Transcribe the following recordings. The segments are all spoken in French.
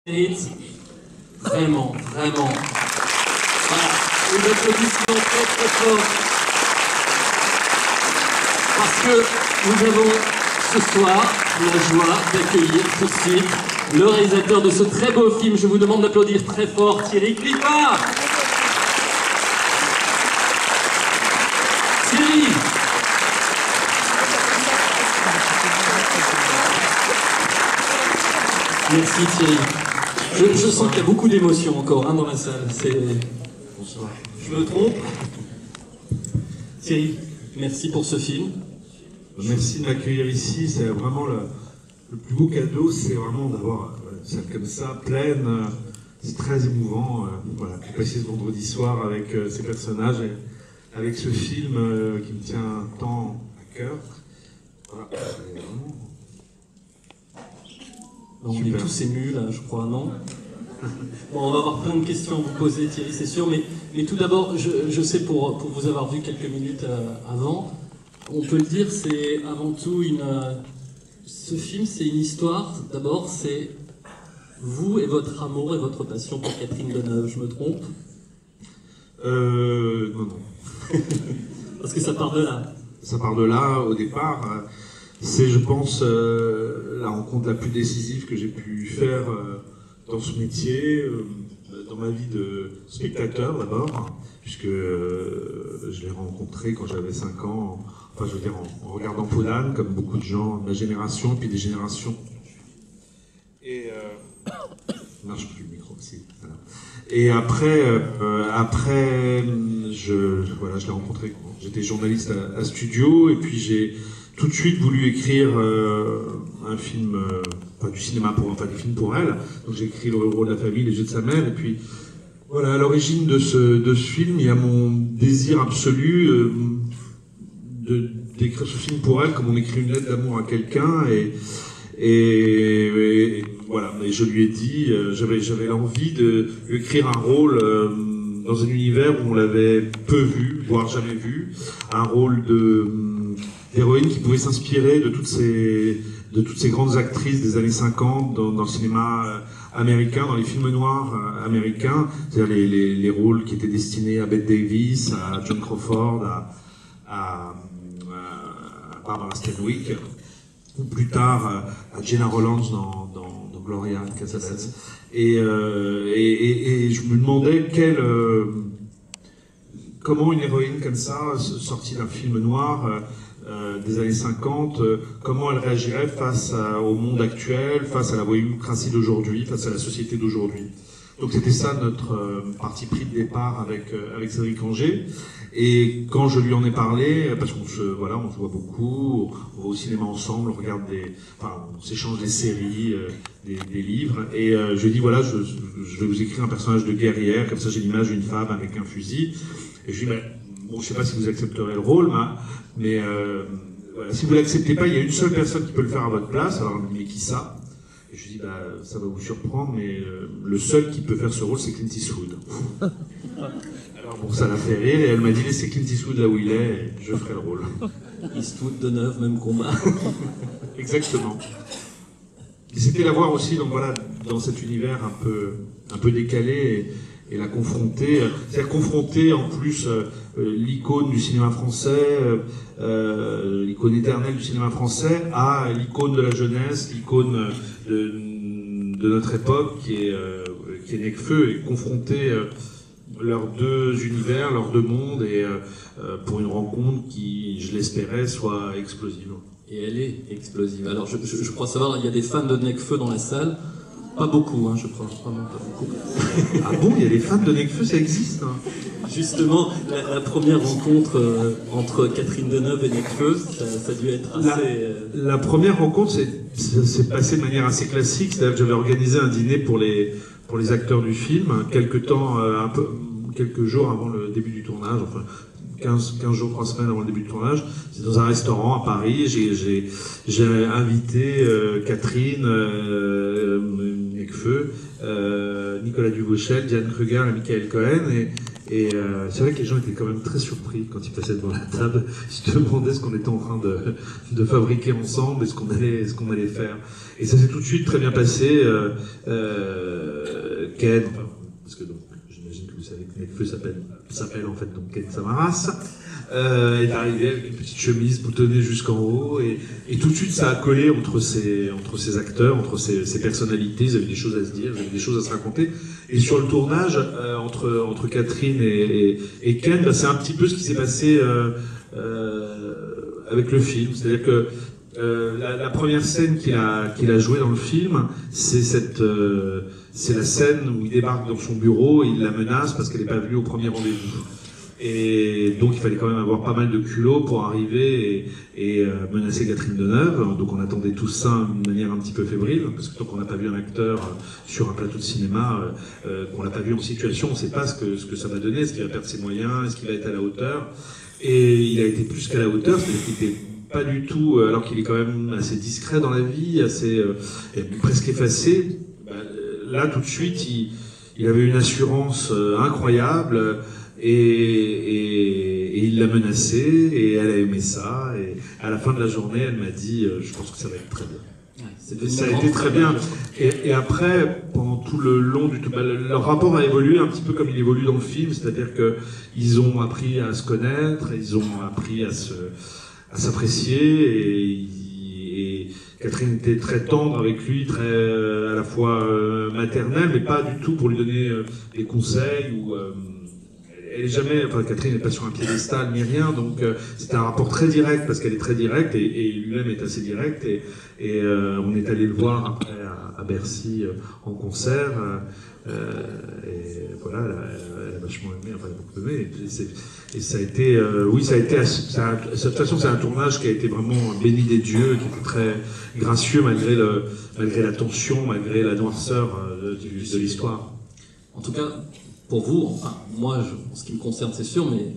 mérite vraiment, vraiment. Voilà, une applaudissement très très fort. Parce que nous avons ce soir la joie d'accueillir tout de suite le réalisateur de ce très beau film. Je vous demande d'applaudir très fort Thierry Clippard. Thierry. Merci Thierry. Je sens qu'il y a beaucoup d'émotions encore dans la salle. Bonsoir. Je me trompe? Thierry, merci pour ce film. Merci de m'accueillir ici. C'est vraiment le plus beau cadeau, c'est vraiment d'avoir une salle comme ça, pleine. C'est très émouvant. Voilà, de passer ce vendredi soir avec ces personnages et avec ce film qui me tient tant à cœur. Voilà. On est tous émus là, je crois, non? Bon, on va avoir plein de questions à vous poser, Thierry, c'est sûr, mais tout d'abord, je sais pour vous avoir vu quelques minutes avant, on peut le dire, c'est avant tout ce film, c'est une histoire. D'abord, c'est vous et votre amour et votre passion pour Catherine Deneuve, je me trompe? Non. Parce que ça part de là. Ça part de là, au départ. C'est, je pense, la rencontre la plus décisive que j'ai pu faire dans ce métier, dans ma vie de spectateur d'abord, puisque je l'ai rencontré quand j'avais 5 ans, enfin je veux dire en regardant Podane, comme beaucoup de gens de ma génération, et puis des générations. Et marche plus le micro aussi. Voilà. Et après, je l'ai rencontré. J'étais journaliste à Studio, et puis j'ai tout de suite voulu écrire un film, du cinéma des films pour elle. Donc j'ai écrit Le héros de la famille, Les jeux de sa mère, et puis voilà, à l'origine de ce film, il y a mon désir absolu d'écrire ce film pour elle, comme on écrit une lettre d'amour à quelqu'un, et voilà. Et je lui ai dit, j'avais l'envie de lui écrire un rôle dans un univers où on l'avait peu vu, voire jamais vu, un rôle d'héroïne qui pouvait s'inspirer de toutes ces grandes actrices des années 50 dans le cinéma américain, dans les films noirs américains, c'est-à-dire les rôles qui étaient destinés à Bette Davis, à Joan Crawford, à Barbara Stanwyck, ou plus tard à Gena Rowlands dans Gloria and Casamance. Et je me demandais comment une héroïne comme ça, sortie d'un film noir, des années 50, comment elle réagirait face au monde actuel, face à la voyoucratie d'aujourd'hui, face à la société d'aujourd'hui. Donc c'était ça notre parti pris de départ avec Cédric Angers. Et quand je lui en ai parlé, parce qu'on se voit beaucoup, on va au cinéma ensemble, on s'échange des séries, des livres, et je lui ai dit voilà, je vais vous écrire un personnage de guerrière, comme ça j'ai l'image d'une femme avec un fusil. Et je lui ai dit bon, je sais pas si vous accepterez le rôle, mais voilà, si vous l'acceptez pas, il y a une seule personne qui peut le faire à votre place. Alors, mais qui ça? Et je lui dis ça va vous surprendre, mais le seul qui peut faire ce rôle, c'est Clint Eastwood. Alors bon, ça l'a fait rire, et elle m'a dit laissez Clint Eastwood là où il est, et je ferai le rôle. Eastwood, Deneuve, même combat. Exactement. Et c'était la voir aussi, donc voilà, dans cet univers un peu décalé, et la confronter, c'est-à-dire confronter en plus l'icône du cinéma français, l'icône éternelle du cinéma français, à l'icône de la jeunesse, l'icône de notre époque, qui est Nekfeu, et confronter leurs deux univers, leurs deux mondes, et pour une rencontre qui, je l'espérais, soit explosive. Et elle est explosive. Alors je crois savoir, il y a des fans de Nekfeu dans la salle. Pas beaucoup, je crois. Vraiment pas beaucoup. Ah bon, il y a des fans de Nekfeu, ça existe, hein. Justement, la première rencontre entre Catherine Deneuve et Nekfeu, ça a dû être assez... La première rencontre s'est passée de manière assez classique, c'est-à-dire que j'avais organisé un dîner pour les acteurs du film, quelques jours avant le début du tournage, enfin 15 jours, 3 semaines avant le début du tournage. C'est dans un restaurant à Paris. J'ai invité Catherine, Nekfeu, Nicolas Duvauchel, Diane Kruger et Michael Cohen. Et c'est vrai que les gens étaient quand même très surpris quand ils passaient devant la table. Ils se demandaient ce qu'on était en train de fabriquer ensemble et ce qu'on allait faire. Et ça s'est tout de suite très bien passé. Ken, parce que donc j'imagine que vous savez que Nekfeu s'appelle en fait donc Ken Samaras. Est arrivé avec une petite chemise boutonnée jusqu'en haut et tout de suite ça a collé entre ces acteurs, entre ces personnalités. Ils avaient des choses à se dire, ils avaient des choses à se raconter. Et sur le tournage entre Catherine et Ken, bah, c'est un petit peu ce qui s'est passé avec le film. C'est-à-dire que la première scène qu'il a jouée dans le film, c'est la scène où il débarque dans son bureau et il la menace parce qu'elle n'est pas venue au premier rendez-vous. Et donc il fallait quand même avoir pas mal de culot pour arriver et menacer Catherine Deneuve. Donc on attendait tout ça d'une manière un petit peu fébrile, parce que tant qu'on n'a pas vu un acteur sur un plateau de cinéma, qu'on l'a pas vu en situation, on ne sait pas ce que ça va donner, est-ce qu'il va perdre ses moyens, est-ce qu'il va être à la hauteur. Et il a été plus qu'à la hauteur, c'est-à-dire qu'il était pas du tout, alors qu'il est quand même assez discret dans la vie, assez presque effacé. Là tout de suite il avait une assurance incroyable. Et il l'a menacée et elle a aimé ça et à la fin de la journée elle m'a dit je pense que ça va être très bien. Ouais, ça a été très bien et après pendant tout le long du leur rapport a évolué un petit peu comme il évolue dans le film, c'est-à-dire que ils ont appris à se connaître, ils ont appris à s'apprécier et Catherine était très tendre avec lui, très à la fois maternelle mais pas du tout pour lui donner des conseils ou elle est jamais, enfin Catherine n'est pas sur un piédestal ni rien, donc c'était un rapport très direct parce qu'elle est très directe et lui-même est assez direct et on est allé le voir après à Bercy en concert et voilà, elle a vachement aimé, enfin elle a beaucoup aimé et ça a été, oui ça a été, de toute façon c'est un tournage qui a été vraiment béni des dieux, qui était très gracieux malgré la tension, malgré la noirceur de l'histoire. En tout cas, pour vous, enfin, moi, en ce qui me concerne, c'est sûr, mais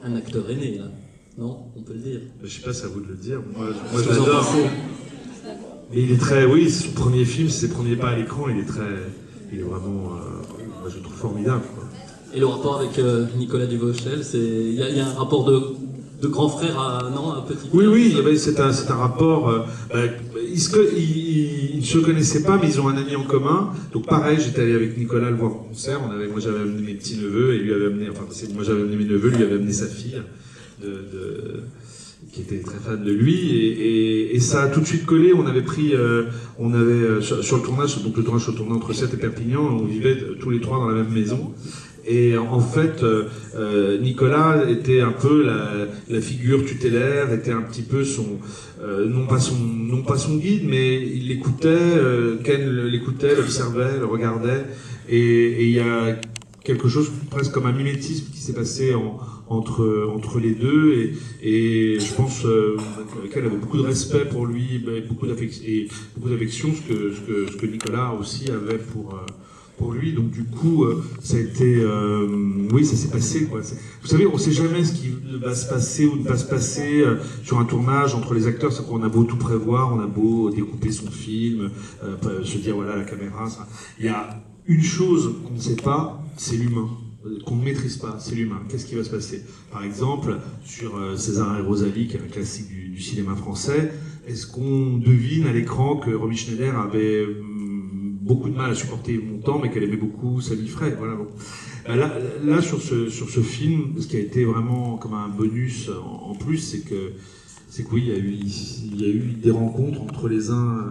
un acteur est né, là. Non, on peut le dire. Je sais pas, c'est à vous de le dire. Moi je l'adore. Mais il est très, oui, c'est son premier film, c'est ses premiers pas à l'écran, il est vraiment, moi je le trouve formidable, quoi. Et le rapport avec Nicolas Duvauchel, il y a un rapport de grand frère à, non, un petit frère. Oui, c'est un rapport, ils ne se connaissaient pas, mais ils ont un ami en commun. Donc pareil, j'étais allé avec Nicolas le voir en concert. Moi j'avais amené mes petits neveux et lui avait amené, enfin moi j'avais amené mes neveux, lui avait amené sa fille, qui était très fan de lui. Et ça a tout de suite collé. On avait pris, sur le tournage, donc le tournage se tournait entre Sète et Perpignan, on vivait tous les trois dans la même maison. Et en fait, Nicolas était un peu la figure tutélaire, était un petit peu non pas son guide, mais il l'écoutait, Ken l'écoutait, l'observait, le regardait, et il y a quelque chose presque comme un mimétisme qui s'est passé entre les deux, et je pense qu'elle avait beaucoup de respect pour lui, beaucoup d'affection, ce que Nicolas aussi avait pour lui, donc du coup, ça a été, oui, ça s'est passé, quoi. Vous savez, on sait jamais ce qui va se passer ou ne pas se passer sur un tournage entre les acteurs. C'est qu'on a beau tout prévoir, on a beau découper son film, se dire voilà la caméra. Ça. Il y a une chose qu'on ne sait pas, c'est l'humain, qu'on ne maîtrise pas, c'est l'humain. Qu'est-ce qui va se passer? Par exemple, sur César et Rosalie, qui est un classique du cinéma français, est-ce qu'on devine à l'écran que Romy Schneider avait beaucoup de mal à supporter le montant, mais qu'elle aimait beaucoup Sally Frey. Voilà. Bon. Là, sur ce film, ce qui a été vraiment comme un bonus en plus, c'est que oui, il y a eu des rencontres entre les uns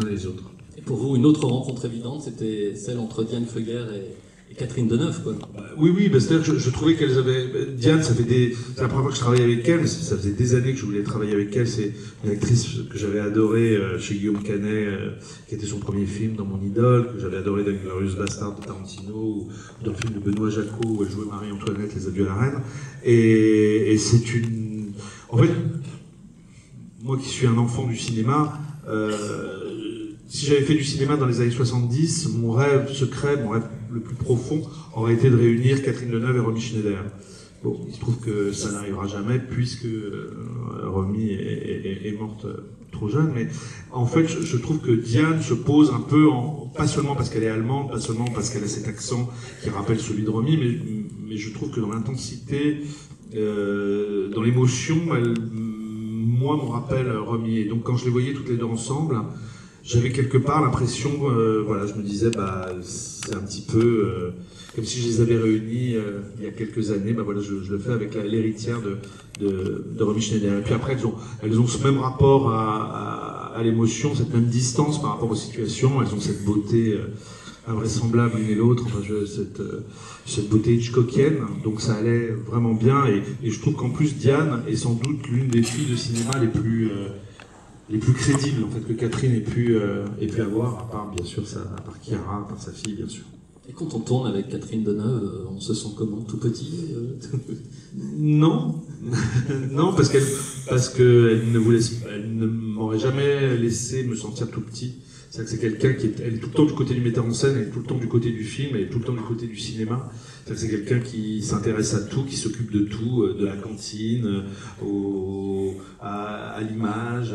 et les autres. Et pour vous, une autre rencontre évidente, c'était celle entre Diane Feuguer et Catherine Deneuve, quoi. Oui, c'est-à-dire que je trouvais qu'elles avaient... Diane, c'est la première fois que je travaillais avec elle, mais ça faisait des années que je voulais travailler avec elle. C'est une actrice que j'avais adorée chez Guillaume Canet, qui était son premier film, dans Mon idole, que j'avais adoré dans Inglourious Basterds de Tarantino, ou dans le film de Benoît Jacot, où elle jouait Marie-Antoinette, Les Adieux à la Reine. Et c'est une... En fait, moi qui suis un enfant du cinéma, si j'avais fait du cinéma dans les années 70, mon rêve secret, mon rêve le plus profond, aurait été de réunir Catherine Deneuve et Romy Schneider. Bon, il se trouve que ça n'arrivera jamais puisque Romy est morte trop jeune, mais en fait, je trouve que Diane se pose un peu, pas seulement parce qu'elle est allemande, pas seulement parce qu'elle a cet accent qui rappelle celui de Romy, mais je trouve que dans l'intensité, dans l'émotion, moi, me rappelle Romy. Et donc, quand je les voyais toutes les deux ensemble, j'avais quelque part l'impression, voilà, je me disais, bah, c'est un petit peu comme si je les avais réunis il y a quelques années. Bah voilà, je le fais avec l'héritière de Romy Schneider. Et puis après, elles ont ce même rapport à l'émotion, cette même distance par rapport aux situations. Elles ont cette beauté invraisemblable l'une et l'autre, enfin, cette beauté hitchcockienne. Donc ça allait vraiment bien. Et je trouve qu'en plus, Diane est sans doute l'une des filles de cinéma les plus crédibles en fait, que Catherine ait pu avoir, à part bien sûr à part Chiara, à part sa fille bien sûr. Et quand on tourne avec Catherine Deneuve, on se sent comment? Tout petit Non, non, parce qu'elle elle ne m'aurait jamais laissé me sentir tout petit. C'est-à-dire que c'est quelqu'un elle est tout le temps du côté du metteur en scène, elle est tout le temps du côté du film, elle est tout le temps du côté du cinéma. C'est-à-dire que c'est quelqu'un qui s'intéresse à tout, qui s'occupe de tout, de la cantine, à l'image.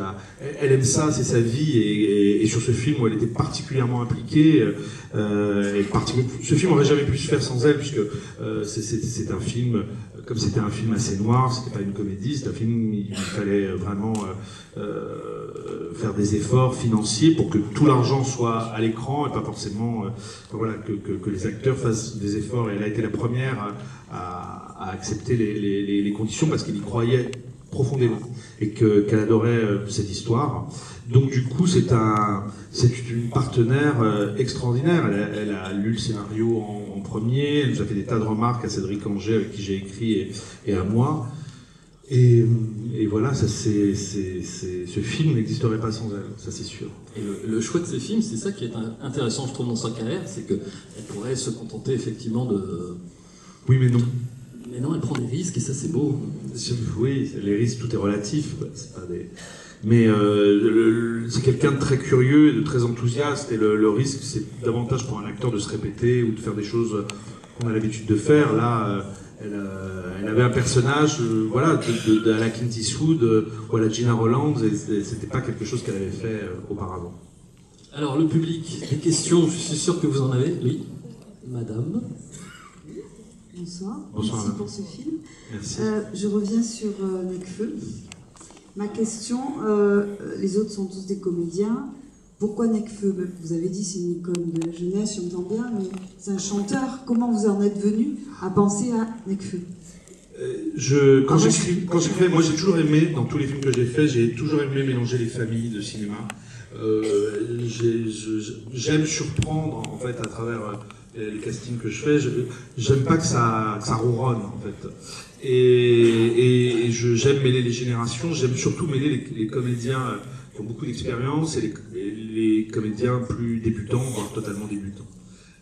Elle aime ça, c'est sa vie, et sur ce film où elle était particulièrement impliquée, ce film n'aurait jamais pu se faire sans elle, puisque c'est un film, comme c'était un film assez noir, c'était pas une comédie, c'est un film où il fallait vraiment faire des efforts financiers pour que tout l'argent soit à l'écran et pas forcément voilà, que les acteurs fassent des efforts. Et elle a été la première à accepter les conditions parce qu'elle y croyait profondément et qu'elle adorait cette histoire. Donc du coup, c'est une partenaire extraordinaire. Elle a lu le scénario en premier, elle nous a fait des tas de remarques à Cédric Angers avec qui j'ai écrit et à moi. Et voilà, ce film n'existerait pas sans elle, ça c'est sûr. Et le choix de ces films, c'est ça qui est intéressant, je trouve, dans sa carrière, c'est qu'elle pourrait se contenter effectivement de... Oui, mais non. Mais non, elle prend des risques et ça c'est beau. Oui, les risques, tout est relatif. C'est pas des... Mais c'est quelqu'un de très curieux et de très enthousiaste. Et le risque, c'est davantage pour un acteur de se répéter ou de faire des choses qu'on a l'habitude de faire. Là, elle avait un personnage, voilà, à la Clint Eastwood ou à la Gina Roland, et c'était pas quelque chose qu'elle avait fait auparavant. Alors, le public, des questions, je suis sûr que vous en avez. Oui, madame. Bonsoir. Bonsoir. Merci pour ce film. Merci. Je reviens sur Necfeu. Ma question, les autres sont tous des comédiens. Pourquoi Necfeu? Vous avez dit c'est une icône de la jeunesse, j'entends bien, mais c'est un chanteur. Comment vous en êtes venu à penser à Necfeu? Quand j'écrivais, moi j'ai toujours aimé, dans tous les films que j'ai faits, j'ai toujours aimé mélanger les familles de cinéma. J'aime surprendre en fait à travers les castings que je fais. J'aime pas que ça ronronne en fait. Et j'aime mêler les générations. J'aime surtout mêler les comédiens qui ont beaucoup d'expérience et les comédiens plus débutants, voire totalement débutants.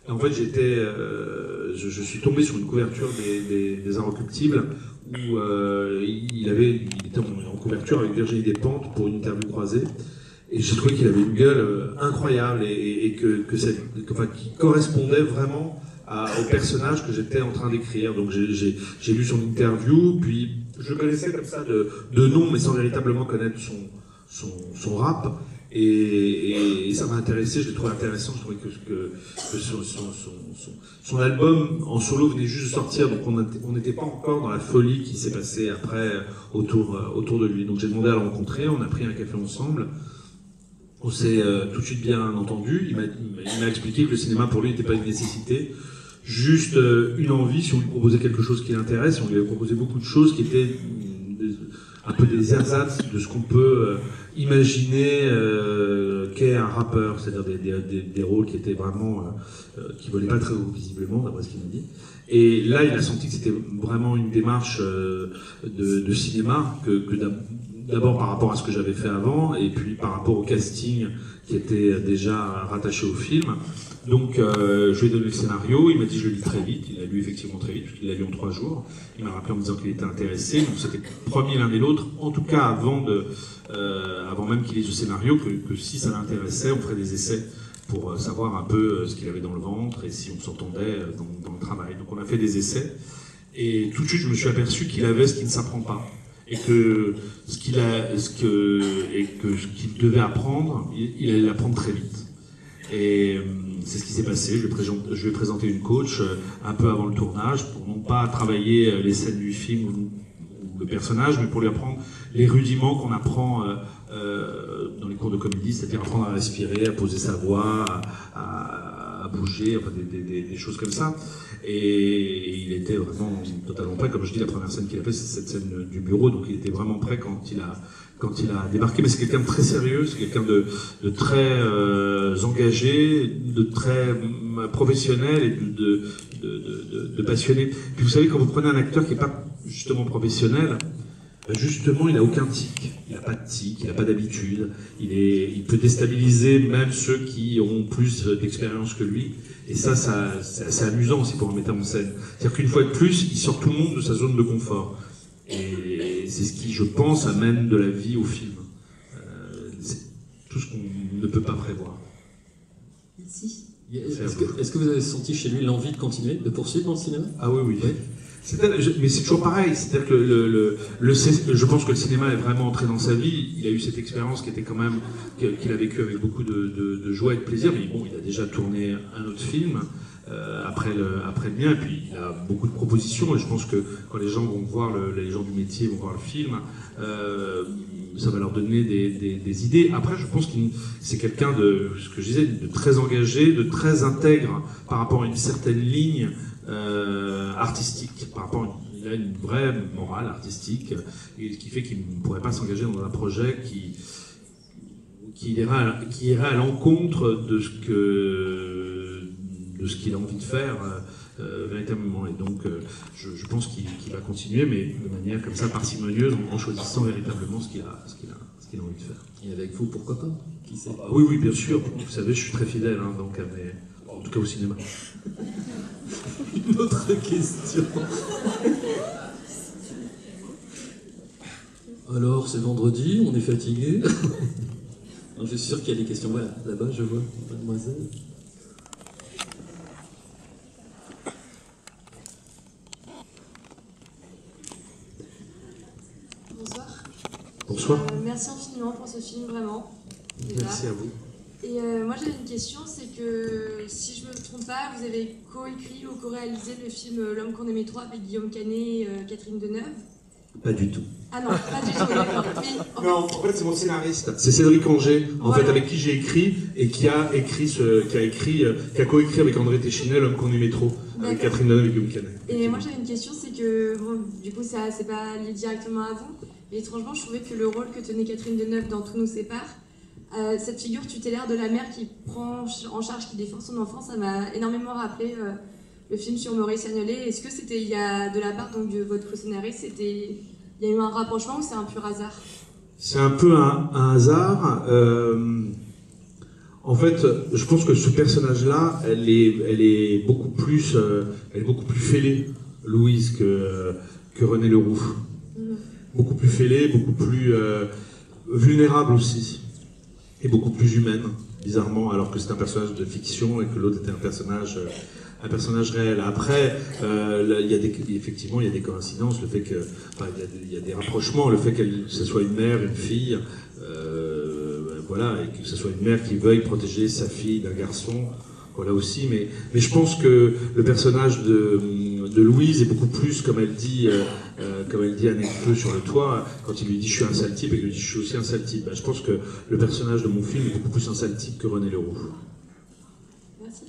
Et en fait, je suis tombé sur une couverture des Inrecuptibles où il était en couverture avec Virginie Despentes pour une interview croisée. Et j'ai trouvé qu'il avait une gueule incroyable et qui correspondait vraiment au personnage que j'étais en train d'écrire. Donc j'ai lu son interview, puis je connaissais comme ça de nom, mais sans véritablement connaître son rap. Et ça m'a intéressé, je l'ai trouvé intéressant, je trouvais que son album en solo venait juste de sortir, donc on n'était pas encore dans la folie qui s'est passée après autour de lui. Donc j'ai demandé à le rencontrer, on a pris un café ensemble, on s'est tout de suite bien entendu, il m'a expliqué que le cinéma pour lui n'était pas une nécessité, juste une envie, si on lui proposait quelque chose qui l'intéresse, on lui avait proposé beaucoup de choses qui étaient un peu des ersatz de ce qu'on peut imaginer qu'est un rappeur, c'est-à-dire des rôles qui étaient vraiment qui volaient pas très haut visiblement, d'après ce qu'il m'a dit. Et là, il a senti que c'était vraiment une démarche de cinéma, que d'abord par rapport à ce que j'avais fait avant, et puis par rapport au casting qui était déjà rattaché au film. Donc je lui ai donné le scénario, il m'a dit je le lis très vite, il l'a lu effectivement très vite, puisqu'il l'a lu en 3 jours. Il m'a rappelé en me disant qu'il était intéressé, donc c'était promis l'un et l'autre, en tout cas avant même qu'il lise le scénario, que si ça l'intéressait, on ferait des essais pour savoir un peu ce qu'il avait dans le ventre et si on s'entendait dans le travail. Donc on a fait des essais. Et tout de suite, je me suis aperçu qu'il avait ce qui ne s'apprend pas. Et que ce qu'il devait apprendre, il allait l'apprendre très vite. Et c'est ce qui s'est passé. Je lui ai présenté une coach un peu avant le tournage pour non pas travailler les scènes du film ou le personnage, mais pour lui apprendre les rudiments qu'on apprend dans les cours de comédie, c'est-à-dire apprendre à respirer, à poser sa voix, à bouger, enfin des choses comme ça. Et il était vraiment totalement prêt. Comme je dis, la première scène qu'il a fait, c'est cette scène du bureau, donc il était vraiment prêt quand il a débarqué. Mais c'est quelqu'un de très sérieux, c'est quelqu'un de très engagé, de très professionnel et de passionné. Puis vous savez, quand vous prenez un acteur qui n'est pas justement professionnel, justement, il n'a aucun tic. Il n'a pas de tic, il n'a pas d'habitude. Il peut déstabiliser même ceux qui ont plus d'expérience que lui. Et ça c'est assez amusant aussi pour un metteur en scène. C'est-à-dire qu'une fois de plus, il sort tout le monde de sa zone de confort. Et c'est ce qui, je pense, amène de la vie au film. C'est tout ce qu'on ne peut pas prévoir. Merci. Est-ce que vous avez senti chez lui l'envie de continuer, de poursuivre dans le cinéma? Ah oui. Mais c'est toujours pareil, c'est-à-dire que je pense que le cinéma est vraiment entré dans sa vie. Il a eu cette expérience qui était quand même qu'il a vécu avec beaucoup de joie et de plaisir. Mais bon, il a déjà tourné un autre film après le mien, et puis il a beaucoup de propositions. Et je pense que quand les gens vont voir les gens du métier vont voir le film, ça va leur donner des idées. Après, je pense que c'est quelqu'un de, ce que je disais, de très engagé, de très intègre par rapport à une certaine ligne artistique, il a une vraie morale artistique, et ce qui fait qu'il ne pourrait pas s'engager dans un projet qui irait à l'encontre de ce qu'il a envie de faire véritablement. Et donc je pense qu'il va continuer, mais de manière comme ça parcimonieuse, en choisissant véritablement ce qu'il a envie de faire. Et avec vous, pourquoi pas? Qui sait? Oui, bien sûr. Vous savez, je suis très fidèle, donc en tout cas au cinéma. Une autre question. Alors, c'est vendredi, on est fatigué. Je suis sûr qu'il y a des questions. Voilà, là-bas, je vois, mademoiselle. Bonsoir. Bonsoir. Merci infiniment pour ce film, vraiment. Merci à vous. Et moi j'avais une question, c'est que si je me trompe pas, vous avez co-écrit ou co-réalisé le film L'homme qu'on aimait trop avec Guillaume Canet et Catherine Deneuve. Pas du tout. Ah non, pas du tout, d'accord. Non, en fait c'est mon scénariste. C'est Cédric Angers, fait, avec qui j'ai écrit et qui a co-écrit avec André Téchinet L'homme qu'on aimait trop, avec Catherine Deneuve et Guillaume Canet. Et moi j'avais une question, c'est que, bon, du coup c'est pas lié directement à vous, mais étrangement je trouvais que le rôle que tenait Catherine Deneuve dans Tout nous sépare, cette figure tutélaire de la mère qui prend en charge, qui défend son enfant, ça m'a énormément rappelé le film sur Maurice Agnelet. Est-ce que c'était de la part donc, de votre co-scénariste, il y a eu un rapprochement ou c'est un pur hasard? C'est un peu un hasard. En fait, je pense que ce personnage-là, elle est beaucoup plus fêlée, Louise, que René Leroux. Beaucoup plus fêlée, beaucoup plus vulnérable aussi. Et beaucoup plus humaine, bizarrement, alors que c'est un personnage de fiction et que l'autre était un personnage réel. Après, effectivement, il y a des coïncidences, le fait que, il y a des rapprochements, le fait que ce soit une mère, une fille, voilà, et que ce soit une mère qui veuille protéger sa fille d'un garçon, voilà aussi. Mais je pense que le personnage de Louise est beaucoup plus, comme elle dit à Nekfeu sur le toit, quand il lui dit je suis un sale type et qu'il lui dit je suis aussi un sale type. Je pense que le personnage de mon film est beaucoup plus un sale type que René Leroux. Merci.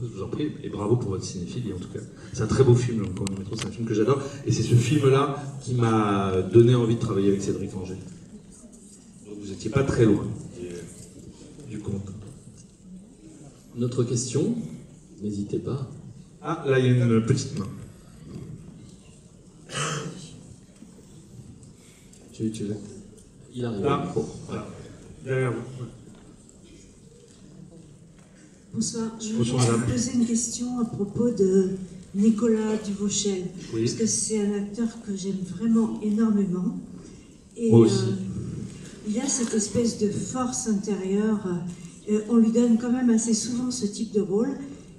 Je vous en prie, et bravo pour votre cinéphilie en tout cas. C'est un très beau film, c'est un film que j'adore, et c'est ce film-là qui m'a donné envie de travailler avec Cédric Angers. Donc vous n'étiez pas très loin du compte. Une autre question? N'hésitez pas. Ah, là il y a une petite main. Tu veux? Il arrive. Là, voilà. Derrière vous. Bonsoir. Je Bonsoir, madame. voulais poser une question à propos de Nicolas Duvauchel. Oui. Parce que c'est un acteur que j'aime vraiment énormément. Et Moi aussi. il a cette espèce de force intérieure. On lui donne quand même assez souvent ce type de rôle.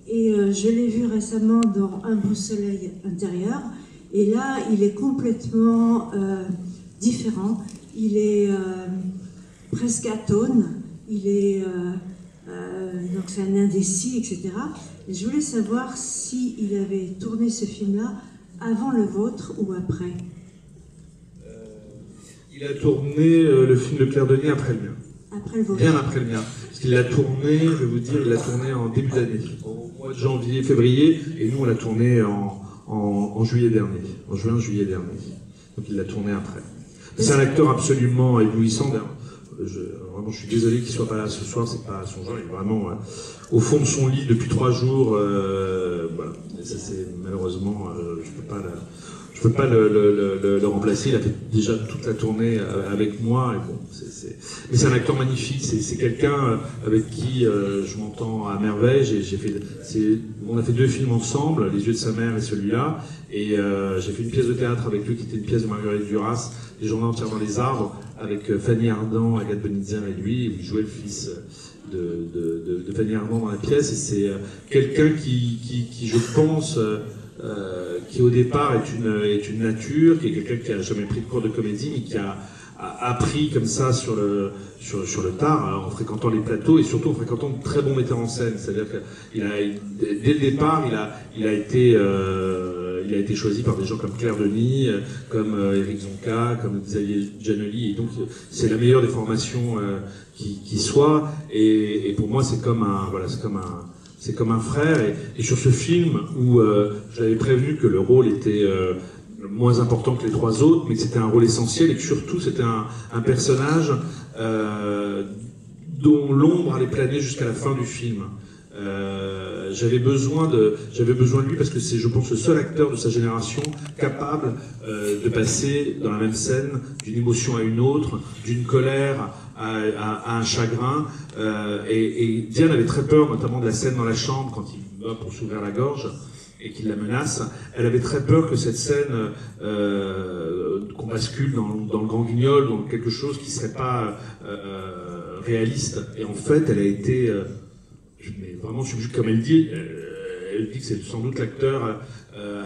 Et je l'ai vu récemment dans Un beau soleil intérieur. Et là, il est complètement différent. Il est presque atone. Il est donc c'est un indécis, etc. Et je voulais savoir s'il avait tourné ce film-là avant le vôtre ou après. Il a tourné le film de Claire Denis après le mien. Après le vôtre. Bien après le mien. Parce qu'il l'a tourné, je vais vous dire, il l'a tourné en début d'année, au mois de janvier, février, et nous on l'a tourné en juillet dernier, en juin-juillet dernier. Donc il l'a tourné après. C'est un acteur absolument éblouissant. Vraiment, je suis désolé qu'il soit pas là ce soir, c'est pas son genre, il est vraiment au fond de son lit depuis 3 jours. Voilà. Et ça, c'est malheureusement, je peux pas le remplacer. Il a fait déjà toute la tournée avec moi. Et bon, mais c'est un acteur magnifique. C'est quelqu'un avec qui je m'entends à merveille. On a fait 2 films ensemble, Les yeux de sa mère et celui-là. Et j'ai fait une pièce de théâtre avec lui qui était une pièce de Marguerite Duras, Les journées entières dans les arbres, avec Fanny Ardant, Agathe Bonizien et lui. Il jouait le fils de Fanny Ardant dans la pièce. Et c'est quelqu'un qui, je pense, qui au départ est une nature, qui est quelqu'un qui a jamais pris de cours de comédie, mais qui a appris comme ça sur le tard, en fréquentant les plateaux et surtout en fréquentant de très bons metteurs en scène. C'est-à-dire que dès le départ, il a été choisi par des gens comme Claire Denis, comme Éric Zonka, comme Xavier Giannoli, et donc c'est la meilleure des formations qui soit. Et pour moi, c'est comme un frère. Et sur ce film où je l'avais prévenu que le rôle était moins important que les 3 autres, mais que c'était un rôle essentiel et que surtout c'était un personnage dont l'ombre allait planer jusqu'à la fin du film. J'avais besoin de lui parce que c'est, je pense, le seul acteur de sa génération capable de passer dans la même scène d'une émotion à une autre, d'une colère à un chagrin. Et Diane avait très peur, notamment de la scène dans la chambre quand il va pour s'ouvrir la gorge et qu'il la menace. Elle avait très peur que cette scène qu'on bascule dans le Grand Guignol, dans quelque chose qui serait pas réaliste. Et en fait, elle a été mais vraiment subjuguée, comme elle dit que c'est sans doute l'acteur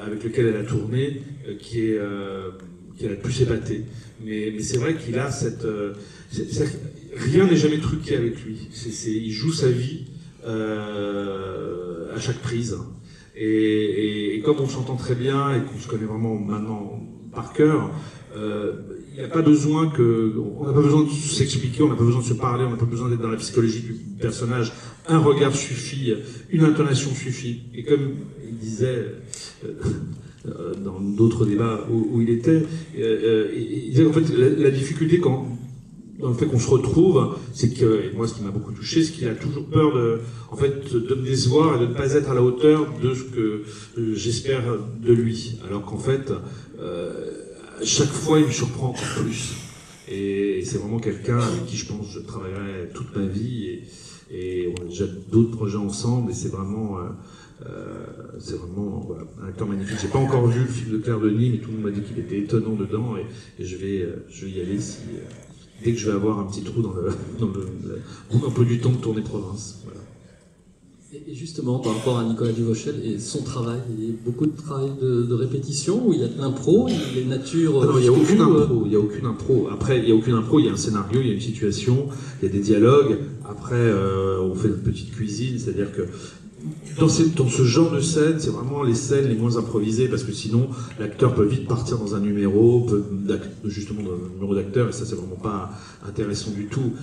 avec lequel elle a tourné qui a le plus épaté. Mais c'est vrai qu'il a rien n'est jamais truqué avec lui. Il joue sa vie à chaque prise. Et comme on s'entend très bien et qu'on se connaît vraiment maintenant par cœur, il n'y a pas besoin on n'a pas besoin de s'expliquer, on n'a pas besoin de se parler, on n'a pas besoin d'être dans la psychologie du personnage. Un regard suffit, une intonation suffit. Et comme il disait dans d'autres débats où il était, il disait qu'en fait la difficulté dans le fait qu'on se retrouve, c'est que, et moi ce qui m'a beaucoup touché, c'est qu'il a toujours peur de me décevoir et de ne pas être à la hauteur de ce que j'espère de lui. Alors qu'en fait, chaque fois il me surprend encore plus. Et c'est vraiment quelqu'un avec qui je pense que je travaillerai toute ma vie et on a déjà d'autres projets ensemble et c'est vraiment voilà, un acteur magnifique. J'ai pas encore vu le film de Claire Denis, mais tout le monde m'a dit qu'il était étonnant dedans et je vais y aller dès que je vais avoir un petit trou dans un peu du temps de tourner province. Voilà. Et justement, par rapport à Nicolas Duvauchel et son travail, il y a beaucoup de travail de répétition, où il y a de l'impro, il est nature... Non, il n'y a aucune impro. Après, il n'y a aucune impro, il y a un scénario, il y a une situation, il y a des dialogues. Après, on fait une petite cuisine, c'est-à-dire que dans ce genre de scène, c'est vraiment les scènes les moins improvisées, parce que sinon, l'acteur peut vite partir dans un numéro, justement dans un numéro d'acteur, et ça, c'est vraiment pas intéressant du tout.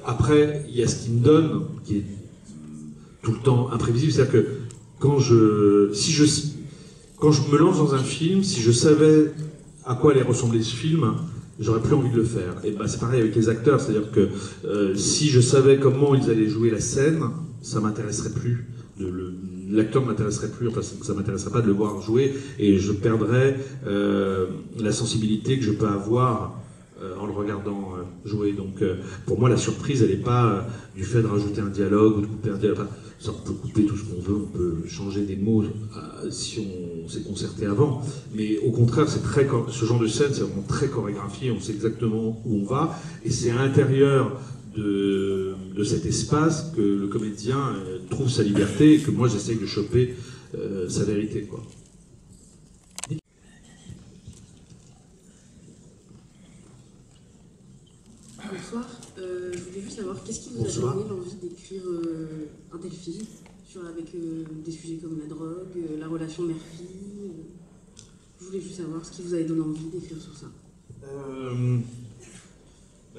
Après, il y a ce qui me donne, qui est tout le temps imprévisible, c'est-à-dire que quand je me lance dans un film, si je savais à quoi allait ressembler ce film, j'aurais plus envie de le faire. Et ben, c'est pareil avec les acteurs, c'est-à-dire que si je savais comment ils allaient jouer la scène, ça m'intéresserait plus. L'acteur ne m'intéresserait plus, enfin ça m'intéresserait pas de le voir jouer, et je perdrais la sensibilité que je peux avoir en le regardant jouer. Donc pour moi la surprise elle n'est pas du fait de rajouter un dialogue ou de couper un dialogue. Enfin, ça, on peut couper tout ce qu'on veut, on peut changer des mots si on s'est concerté avant, mais au contraire ce genre de scène c'est vraiment très chorégraphié, on sait exactement où on va, et c'est à l'intérieur de cet espace, que le comédien trouve sa liberté et que moi j'essaye de choper sa vérité, quoi. Bonsoir, je voulais juste savoir qu'est-ce qui vous a donné l'envie d'écrire un tel film avec des sujets comme la drogue, la relation mère-fille. Je voulais juste savoir ce qui vous avait donné envie d'écrire sur ça.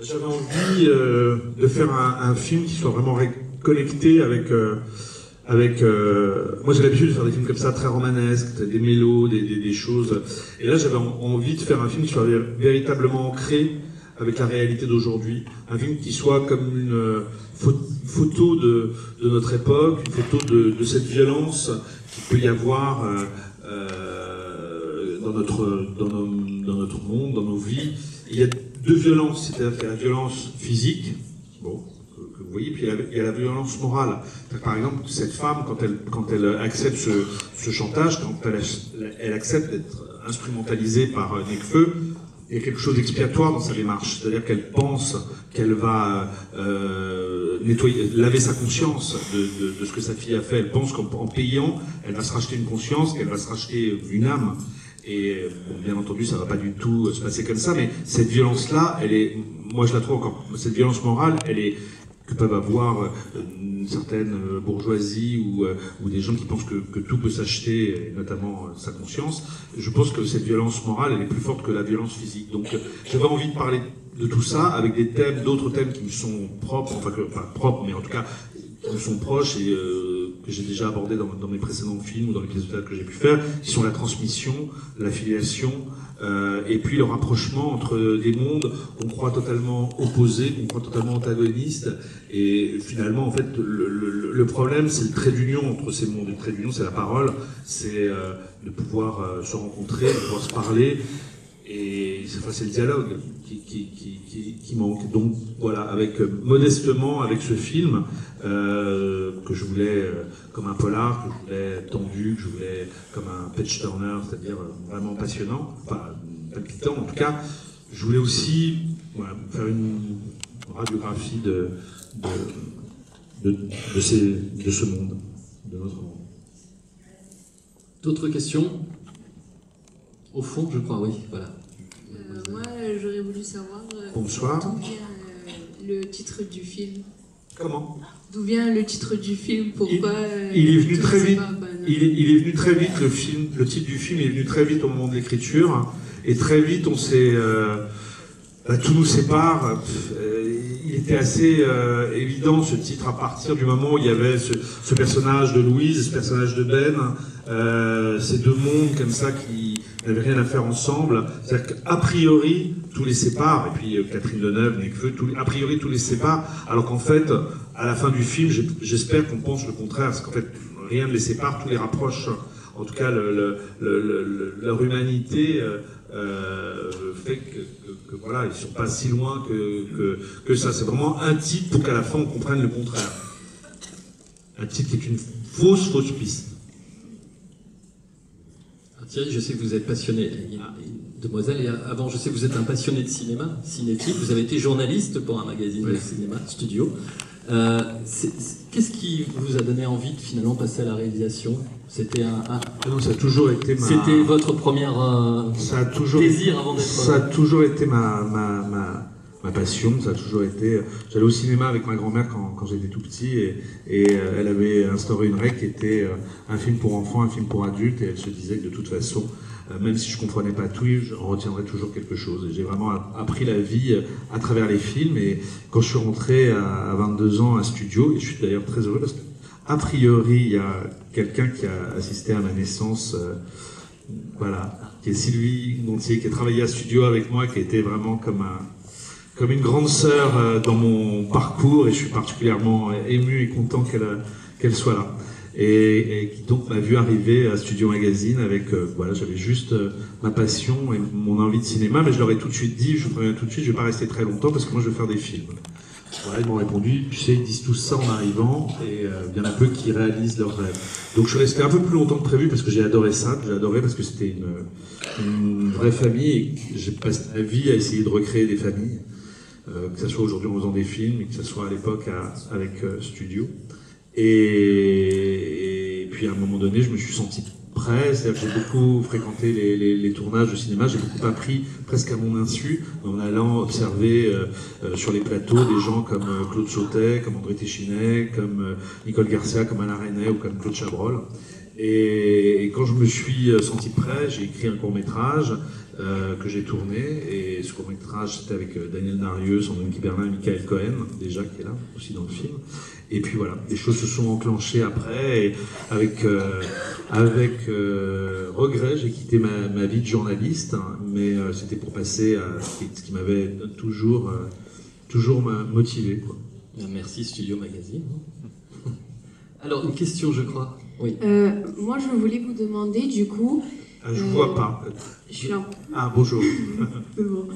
J'avais envie de faire un film qui soit vraiment connecté avec... moi j'ai l'habitude de faire des films comme ça, très romanesques, des mélos, des choses. Et là j'avais envie de faire un film qui soit véritablement ancré avec la réalité d'aujourd'hui. Un film qui soit comme une photo de notre époque, une photo de cette violence qu'il peut y avoir dans notre monde, dans nos vies. Il y a deux violences, c'est-à-dire qu'il y a la violence physique, bon, que vous voyez, puis il y a la violence morale. Par exemple, cette femme, quand elle accepte ce chantage, quand elle accepte d'être instrumentalisée par Nekfeu, il y a quelque chose d'expiatoire dans sa démarche, c'est-à-dire qu'elle pense qu'elle va laver sa conscience de ce que sa fille a fait. Elle pense qu'en payant, elle va se racheter une conscience, qu'elle va se racheter une âme. Et bon, bien entendu, ça va pas du tout se passer comme ça, mais cette violence-là, moi je la trouve encore, cette violence morale, que peuvent avoir une certaine bourgeoisie ou des gens qui pensent que tout peut s'acheter, et notamment sa conscience. Je pense que cette violence morale, elle est plus forte que la violence physique. Donc j'avais envie de parler de tout ça avec d'autres thèmes qui me sont propres, pas propres, mais en tout cas qui me sont proches et que j'ai déjà abordés dans mes précédents films ou dans les pièces de théâtre que j'ai pu faire, qui sont la transmission, la filiation, et puis le rapprochement entre des mondes qu'on croit totalement opposés, qu'on croit totalement antagonistes, et finalement, en fait, le problème, c'est le trait d'union entre ces mondes. Le trait d'union, c'est la parole, c'est de pouvoir se rencontrer, de pouvoir se parler, et c'est le dialogue qui manque. Donc voilà, modestement, avec ce film, que je voulais comme un polar, que je voulais tendu, que je voulais comme un page turner, c'est-à-dire vraiment passionnant, enfin palpitant en tout cas, je voulais aussi faire une radiographie de ce monde, de notre monde. D'autres questions? Au fond, je crois, oui, voilà. Moi, j'aurais voulu savoir Bonsoir. d'où vient le titre du film. Comment? D'où vient le titre du film? Pourquoi il est venu très vite. Il est venu très vite, le titre du film est venu très vite au moment de l'écriture, et très vite on s'est... tout nous sépare. Il était assez évident ce titre à partir du moment où il y avait ce personnage de Louise, ce personnage de Ben, ces deux mondes comme ça qui n'avaient rien à faire ensemble. C'est-à-dire qu'a priori, tout les sépare, et puis Catherine Deneuve, Nekfeu, a priori tout les sépare, alors qu'en fait, à la fin du film, j'espère qu'on pense le contraire, parce qu'en fait, rien ne les sépare, tout les rapproche. En tout cas, leur humanité fait que voilà, ils sont pas si loin que ça. C'est vraiment un titre pour qu'à la fin on comprenne le contraire. Un titre qui est une fausse piste. Thierry, je sais que vous êtes passionné, demoiselle, et avant, je sais que vous êtes un passionné de cinéma, cinéphile. Vous avez été journaliste pour un magazine de cinéma, Studio. Qu'est-ce qui vous a donné envie de finalement passer à la réalisation? C'était non, ça a toujours été C'était votre première désir avant d'être... Ça a toujours été ma passion, ça a toujours été... J'allais au cinéma avec ma grand-mère quand j'étais tout petit, et elle avait instauré une règle qui était un film pour enfants, un film pour adultes, et elle se disait que de toute façon, même si je comprenais pas tout, j'en retiendrai toujours quelque chose. Et j'ai vraiment appris la vie à travers les films, et quand je suis rentré à 22 ans à Studio, et je suis d'ailleurs très heureux parce que a priori, il y a quelqu'un qui a assisté à ma naissance, voilà, qui est Sylvie Gontier, qui a travaillé à Studio avec moi, qui était vraiment comme une grande sœur dans mon parcours, et je suis particulièrement ému et content qu'elle soit là. Et qui donc m'a vu arriver à Studio Magazine avec, voilà, j'avais juste ma passion et mon envie de cinéma, mais je leur ai tout de suite dit, je vous préviens tout de suite, je vais pas rester très longtemps parce que moi je vais faire des films. Voilà, ils m'ont répondu, tu sais, ils disent tous ça en arrivant, et il y en a peu qui réalisent leurs rêves. Donc je suis resté un peu plus longtemps que prévu parce que j'ai adoré ça, j'ai adoré parce que c'était une vraie famille, et j'ai passé ma vie à essayer de recréer des familles. que ce soit aujourd'hui en faisant des films, et que ce soit à l'époque avec Studio. Et puis à un moment donné, je me suis senti prêt, c'est-à-dire que j'ai beaucoup fréquenté les tournages de cinéma, j'ai beaucoup appris presque à mon insu, en allant observer sur les plateaux des gens comme Claude Sautet, comme André Téchinet, comme Nicole Garcia, comme Alain Resnais ou comme Claude Chabrol. Et quand je me suis senti prêt, j'ai écrit un court-métrage que j'ai tourné, et ce court-métrage c'était avec Daniel Darieux, Sandrine Kiberlin et Michael Cohen, déjà qui est là aussi dans le film. Et puis voilà, les choses se sont enclenchées après, et avec regret, j'ai quitté ma vie de journaliste, hein, mais c'était pour passer à ce qui m'avait toujours motivé, quoi. Merci Studio Magazine. Alors, une question, je crois. Oui. Moi, je voulais vous demander, du coup... je ne vois pas. Je suis là. Ah, bonjour. Bon.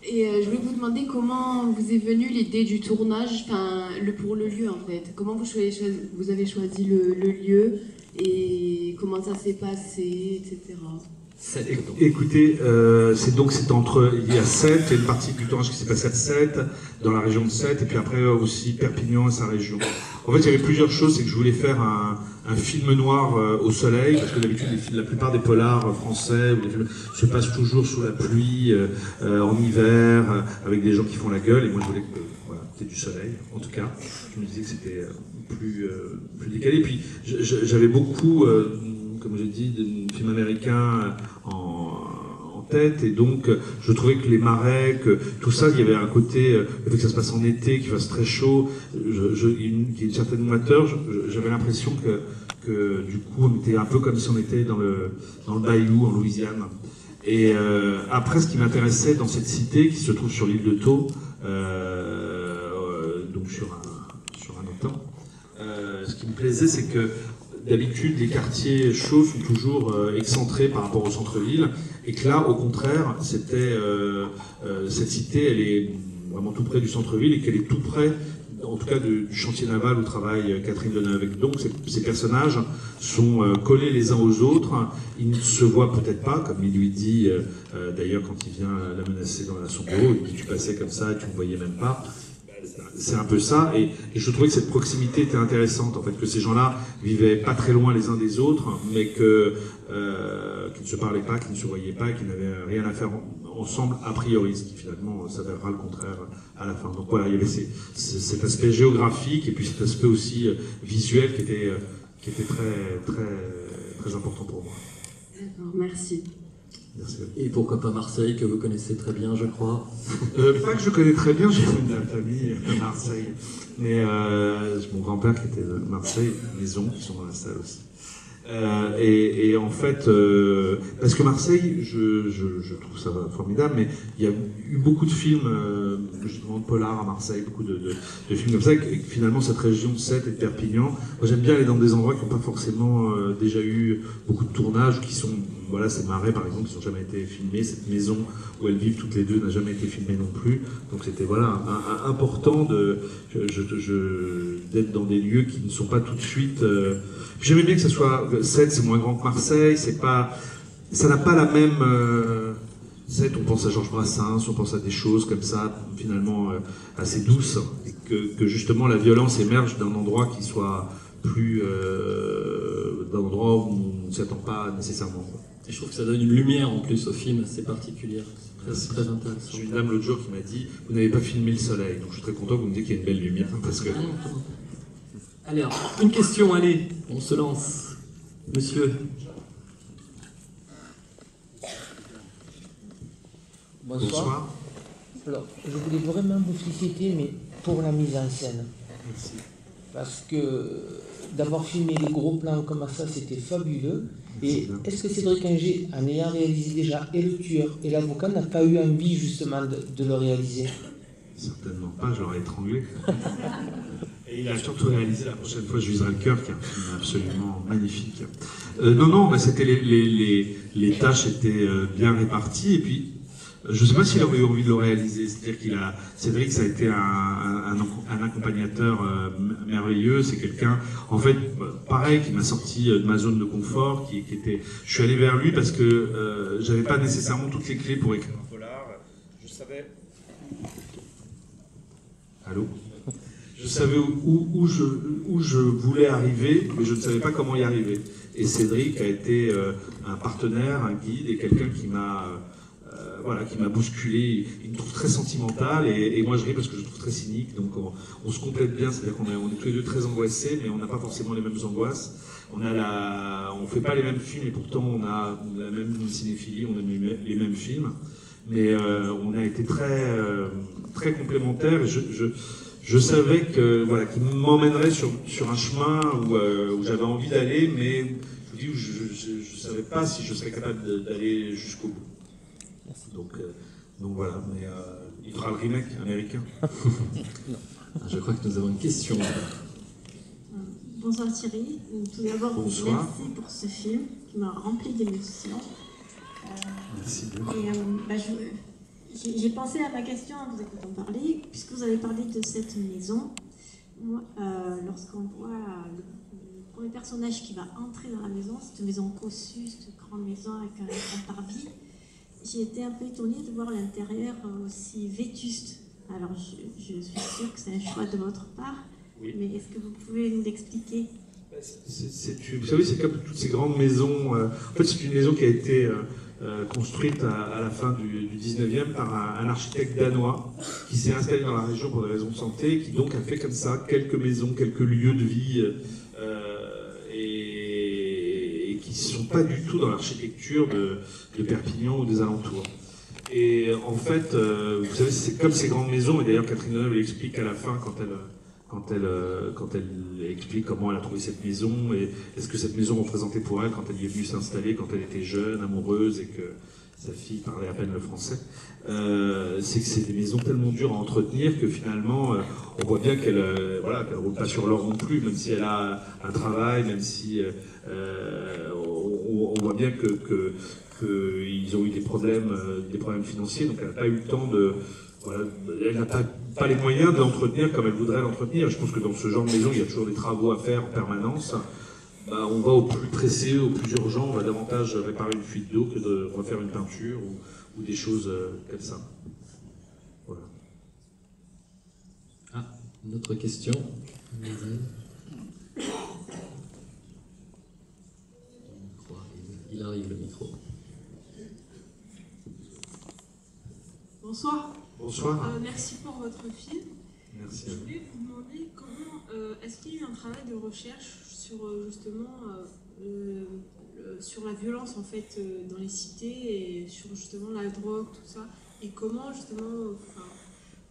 Et je voulais vous demander comment vous est venue l'idée du tournage, pour le lieu, en fait. Comment vous avez choisi le lieu, et comment ça s'est passé, etc. Écoutez, il y a Sète, il y a une partie du tournage qui s'est passé à Sète, dans la région de Sète, et puis après aussi Perpignan et sa région. En fait, il y avait plusieurs choses, c'est que je voulais faire un film noir au soleil, parce que d'habitude, la plupart des polars français ou les films se passent toujours sous la pluie, en hiver, avec des gens qui font la gueule, et moi je voulais que c'était du soleil, en tout cas. Je me disais que c'était plus décalé. Et puis j'avais beaucoup, comme j'ai dit, de films américains en tête, et donc je trouvais que les marais, que tout ça, il y avait un côté, le fait que ça se passe en été, qu'il fasse très chaud, qu'il y ait une certaine moiteur, j'avais l'impression que du coup on était un peu comme si on était dans le Bayou en Louisiane. Et après, ce qui m'intéressait dans cette cité qui se trouve sur l'île de Thau, donc sur un étang, ce qui me plaisait, c'est que d'habitude, les quartiers chauds sont toujours excentrés par rapport au centre-ville, et que là, au contraire, cette cité, elle est vraiment tout près du centre-ville, et qu'elle est tout près, en tout cas, du chantier naval où travaille Catherine Deneuve. Et donc, ces personnages sont collés les uns aux autres. Ils ne se voient peut-être pas, comme il lui dit, d'ailleurs, quand il vient la menacer dans son bureau, il dit « tu passais comme ça et tu ne me voyais même pas ». C'est un peu ça, et je trouvais que cette proximité était intéressante, en fait, que ces gens-là vivaient pas très loin les uns des autres, mais qu'ils ne se parlaient pas, qu'ils ne se voyaient pas, qu'ils n'avaient rien à faire ensemble a priori, ce qui finalement s'avérera le contraire à la fin. Donc voilà, il y avait cet aspect géographique et puis cet aspect aussi visuel qui était très, très, très important pour moi. D'accord, merci. Merci. Et pourquoi pas Marseille, que vous connaissez très bien, je crois. Pas que je connais très bien, j'ai une de la famille de Marseille. Mais mon grand-père qui était de Marseille, Maison, qui sont dans la salle aussi. Et en fait, parce que Marseille, je trouve ça formidable, mais il y a eu beaucoup de films, justement de polar à Marseille, beaucoup de films comme ça, et finalement cette région de Sète et de Perpignan, moi j'aime bien aller dans des endroits qui n'ont pas forcément déjà eu beaucoup de tournages, qui sont, voilà, ces marais par exemple, qui n'ont jamais été filmés, cette maison où elles vivent toutes les deux n'a jamais été filmée non plus, donc c'était voilà, important d'être dans des lieux qui ne sont pas tout de suite... J'aimais bien que ça soit... Sète, c'est moins grand que Marseille, c'est pas... Ça n'a pas la même... Sète, on pense à Georges Brassens, on pense à des choses comme ça, finalement assez douces, et que justement la violence émerge d'un endroit qui soit plus... d'un endroit où on ne s'y attend pas nécessairement. Et je trouve que ça donne une lumière en plus au film assez particulière. C'est très intéressant. J'ai une dame l'autre jour qui m'a dit « Vous n'avez pas filmé le soleil ». Donc je suis très content que vous me disiez qu'il y a une belle lumière, parce que... Allez, une question, allez, on se lance. Monsieur. Bonsoir. Alors, je voulais vraiment vous féliciter, mais pour la mise en scène. Merci. Parce que d'avoir filmé les gros plans comme ça, c'était fabuleux. Et est-ce que Cédric Inger, en ayant réalisé déjà et le tueur et l'avocat, n'a pas eu envie justement de le réaliser? Certainement pas, je l'aurais étranglé. Et il a surtout réalisé La prochaine fois, je viserai le cœur, qui est un film absolument magnifique. Non, bah, c'était les tâches étaient bien réparties, et puis je ne sais pas s'il aurait eu envie de le réaliser. C'est-à-dire Cédric, ça a été un accompagnateur merveilleux. C'est quelqu'un, en fait, pareil, qui m'a sorti de ma zone de confort, qui était. Je suis allé vers lui parce que j'avais pas nécessairement toutes les clés pour écrire un polar. Je savais. Allô? Je savais où je voulais arriver, mais je ne savais pas comment y arriver. Et Cédric a été un partenaire, un guide et quelqu'un qui m'a bousculé. Il me trouve très sentimental et moi je ris parce que je le trouve très cynique. Donc on se complète bien, c'est-à-dire qu'on est tous les deux très angoissés, mais on n'a pas forcément les mêmes angoisses. On fait pas les mêmes films et pourtant on a la même cinéphilie, on aime les mêmes films. Mais on a été très complémentaires. Et je savais qu'il m'emmènerait sur un chemin où j'avais envie d'aller, mais je vous dis, je ne savais pas si je serais capable d'aller jusqu'au bout. Donc voilà, mais il fera le remake américain. Je crois que nous avons une question. Bonsoir Thierry. Tout d'abord, merci pour ce film qui m'a rempli d'émotions. Merci. J'ai pensé à ma question en vous écoutant parler, puisque vous avez parlé de cette maison. Moi, lorsqu'on voit le premier personnage qui va entrer dans la maison, cette maison cossue, cette grande maison avec un parvis, j'ai été un peu étonnée de voir l'intérieur aussi vétuste. Alors, je suis sûre que c'est un choix de votre part, oui. Mais est-ce que vous pouvez nous l'expliquer? Vous savez, c'est comme toutes ces grandes maisons. En fait, c'est une maison qui a été construite à la fin du 19e par un architecte danois qui s'est installé dans la région pour des raisons de santé, qui donc a fait comme ça quelques maisons, quelques lieux de vie et qui ne sont pas du tout dans l'architecture de Perpignan ou des alentours. Et en fait, vous savez, c'est comme ces grandes maisons, et d'ailleurs Catherine Deneuve l'explique à la fin quand elle explique comment elle a trouvé cette maison et est-ce que cette maison représentait pour elle quand elle y est venue s'installer, quand elle était jeune, amoureuse et que sa fille parlait à peine le français. C'est que c'est des maisons tellement dures à entretenir que finalement on voit bien qu'elle roule pas sur l'or non plus, même si elle a un travail, même si on voit bien qu'ils ont eu des problèmes financiers, donc elle n'a pas eu le temps de... Voilà, elle n'a pas les moyens de l'entretenir comme elle voudrait l'entretenir. Je pense que dans ce genre de maison, il y a toujours des travaux à faire en permanence. On va au plus pressé, au plus urgent, on va davantage réparer une fuite d'eau que de refaire une peinture ou des choses comme ça. Voilà. Ah, une autre question. Il arrive le micro. Bonsoir. Bonsoir. Merci pour votre film. Merci. Je voulais vous demander comment est-ce qu'il y a eu un travail de recherche sur justement sur la violence en fait dans les cités et sur justement la drogue, tout ça, et comment justement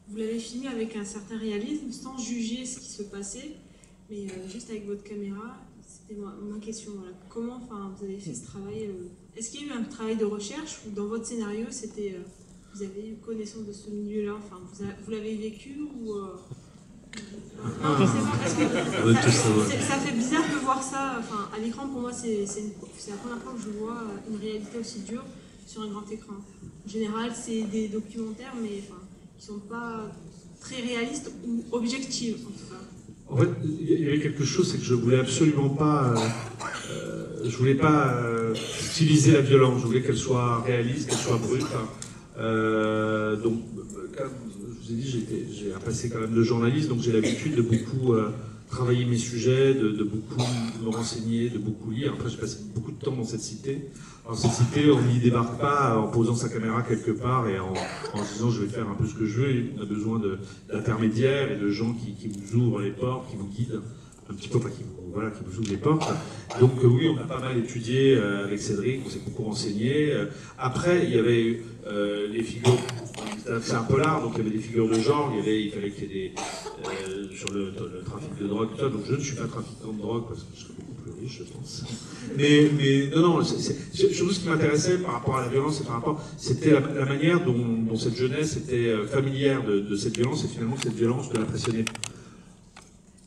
vous l'avez filmé avec un certain réalisme sans juger ce qui se passait, mais juste avec votre caméra. C'était ma question. Voilà. Comment vous avez fait ce travail Est-ce qu'il y a eu un travail de recherche ou dans votre scénario c'était vous avez eu connaissance de ce milieu-là, vous l'avez vécu ou non, je sais pas, parce que ça fait bizarre de voir ça. À l'écran, pour moi, c'est la première fois que je vois une réalité aussi dure sur un grand écran. En général, c'est des documentaires, mais qui sont pas très réalistes ou objectifs, en tout cas. En fait, il y avait quelque chose, c'est que je voulais absolument pas... je voulais pas utiliser la violence, je voulais qu'elle soit réaliste, qu'elle soit brute. Donc, comme je vous ai dit, j'ai un passé quand même de journaliste, donc j'ai l'habitude de beaucoup travailler mes sujets, de beaucoup me renseigner, de beaucoup lire. Après, j'ai passé beaucoup de temps dans cette cité. Alors, cette cité, on n'y débarque pas en posant sa caméra quelque part et en se disant je vais faire un peu ce que je veux. Et on a besoin d'intermédiaires et de gens qui vous ouvrent les portes, qui vous guident un petit peu, qui vous ouvrent les portes. Donc oui, on a pas mal étudié avec Cédric, on s'est beaucoup renseigné. Après, il y avait les figures, c'est un polar, donc il y avait des figures de genre, il fallait qu'il y ait des... sur le trafic de drogue, tout ça, donc je ne suis pas trafiquant de drogue, parce que je serais beaucoup plus riche, je pense. Mais non, surtout ce qui m'intéressait par rapport à la violence, c'était la manière dont cette jeunesse était familière de cette violence, et finalement cette violence ne l'impressionnait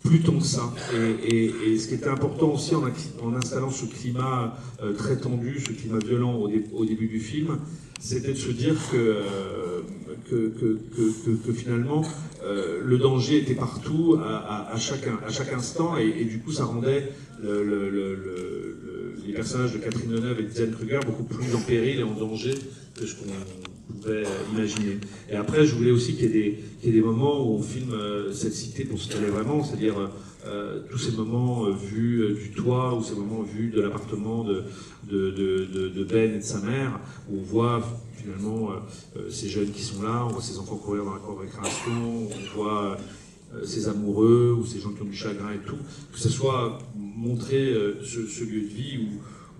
plus tant que ça. Et ce qui était important aussi en installant ce climat très tendu, ce climat violent au début du film, c'était de se dire que finalement le danger était partout, à chaque instant, et du coup ça rendait les personnages de Catherine Deneuve et de Diane Kruger beaucoup plus en péril et en danger que ce qu'on pouvait imaginer. Et après, je voulais aussi qu'il y ait des moments où on filme cette cité pour ce qu'elle est vraiment, c'est-à-dire tous ces moments vus du toit, ou ces moments vus de l'appartement de Ben et de sa mère, où on voit finalement ces jeunes qui sont là, on voit ces enfants courir dans la cour de récréation, on voit ces amoureux ou ces gens qui ont du chagrin et tout, que ce soit montrer ce lieu de vie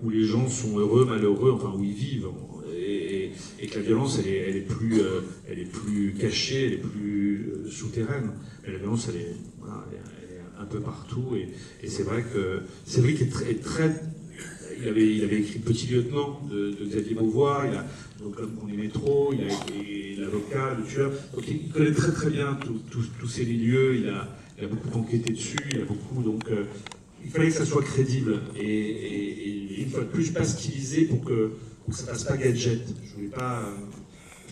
où les gens sont heureux, malheureux, enfin où ils vivent, et que la violence elle est plus cachée, elle est plus souterraine. Mais la violence elle est un peu partout, et c'est vrai qu'il est très il avait écrit Petit lieutenant de Xavier Beauvois, donc L'homme qu'on aimait trop, il a été l'avocat, le tueur, donc il connaît très très bien tous ces lieux, il a beaucoup enquêté dessus, il a beaucoup, donc il fallait que ça soit crédible, et une fois de plus pas stylisé pour que ça fasse pas gadget. Je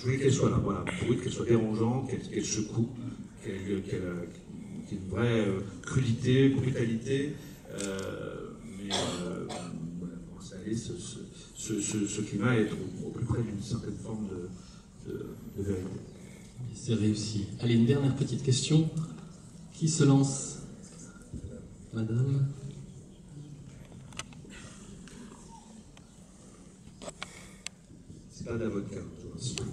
voulais qu'elle soit là, voilà, qu'elle soit dérangeante, qu'elle secoue, qu'elle ait une vraie crudité, brutalité, mais pour installer ce climat et être au plus près d'une certaine forme de vérité. C'est réussi. Allez, une dernière petite question. Qui se lance? Madame? C'est pas de la vodka, je vous rassure.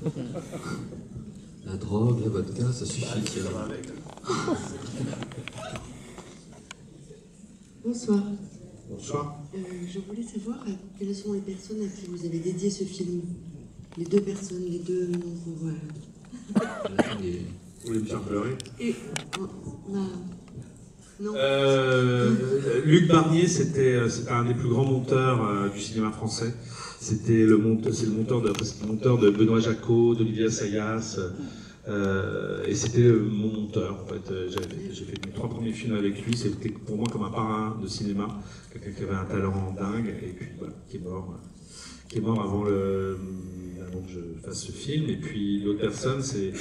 La drogue, la vodka, ça suffit. Bonsoir. Bonsoir. Je voulais savoir quelles sont les personnes à qui vous avez dédié ce film. Les deux personnes, les deux noms qu'on voit. Vous voulez me faire pleurer? Non. Luc Barnier, c'était un des plus grands monteurs du cinéma français. C'est le monteur de Benoît Jacquot, d'Olivier Assayas, et c'était mon monteur. En fait, j'ai fait mes 3 premiers films avec lui. C'était pour moi comme un parrain de cinéma, quelqu'un qui avait un talent dingue, et puis voilà, qui est mort avant que je fasse ce film. Et puis l'autre personne, c'est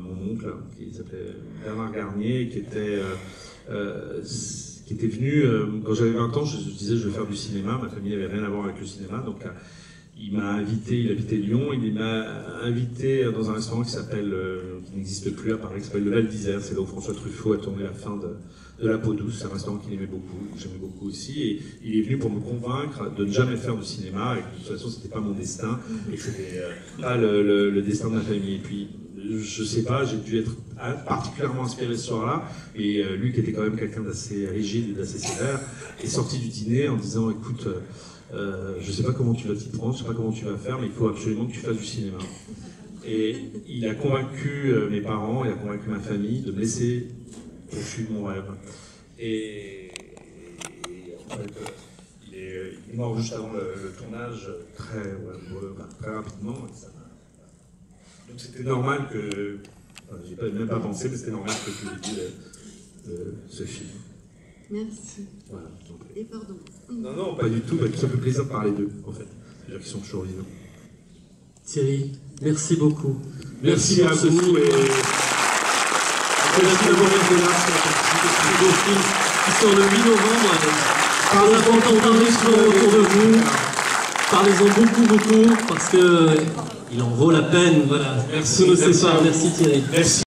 mon oncle, qui s'appelait Bernard Garnier, qui était venu, quand j'avais 20 ans, je disais je vais faire du cinéma, ma famille n'avait rien à voir avec le cinéma, donc il m'a invité, il habitait Lyon, il m'a invité dans un restaurant qui n'existe plus à Paris, qui s'appelle le Val d'Isère, c'est là où François Truffaut a tourné la fin de La Peau douce, c'est un restaurant qu'il aimait beaucoup, que j'aimais beaucoup aussi, et il est venu pour me convaincre de ne jamais faire de cinéma, et que de toute façon c'était pas mon destin, et que c'était pas le destin de ma famille. Et puis, je sais pas, j'ai dû être particulièrement inspiré ce soir-là, et lui qui était quand même quelqu'un d'assez rigide et d'assez sévère, est sorti du dîner en disant écoute, je sais pas comment tu vas t'y prendre, je sais pas comment tu vas faire, mais il faut absolument que tu fasses du cinéma. Et il a convaincu mes parents, il a convaincu ma famille de me laisser poursuivre mon rêve. Et en fait, il est mort juste avant le tournage, très rapidement. Donc c'était normal que, j'ai même pas pensé, mais c'était normal que tu aies dit ce film. Merci. Voilà. Et pardon. Non, pas du tout, ça fait plaisir de parler d'eux, en fait. C'est-à-dire qu'ils sont toujours vivants. Thierry, merci beaucoup. Merci à vous. Merci d'avoir été là sur ce beau film qui sort le 8 novembre. Très important, parlez souvent autour de vous. Parlez-en beaucoup, parce que il en vaut la peine. Voilà. Merci. Tous nos séparts. Merci Thierry. Merci.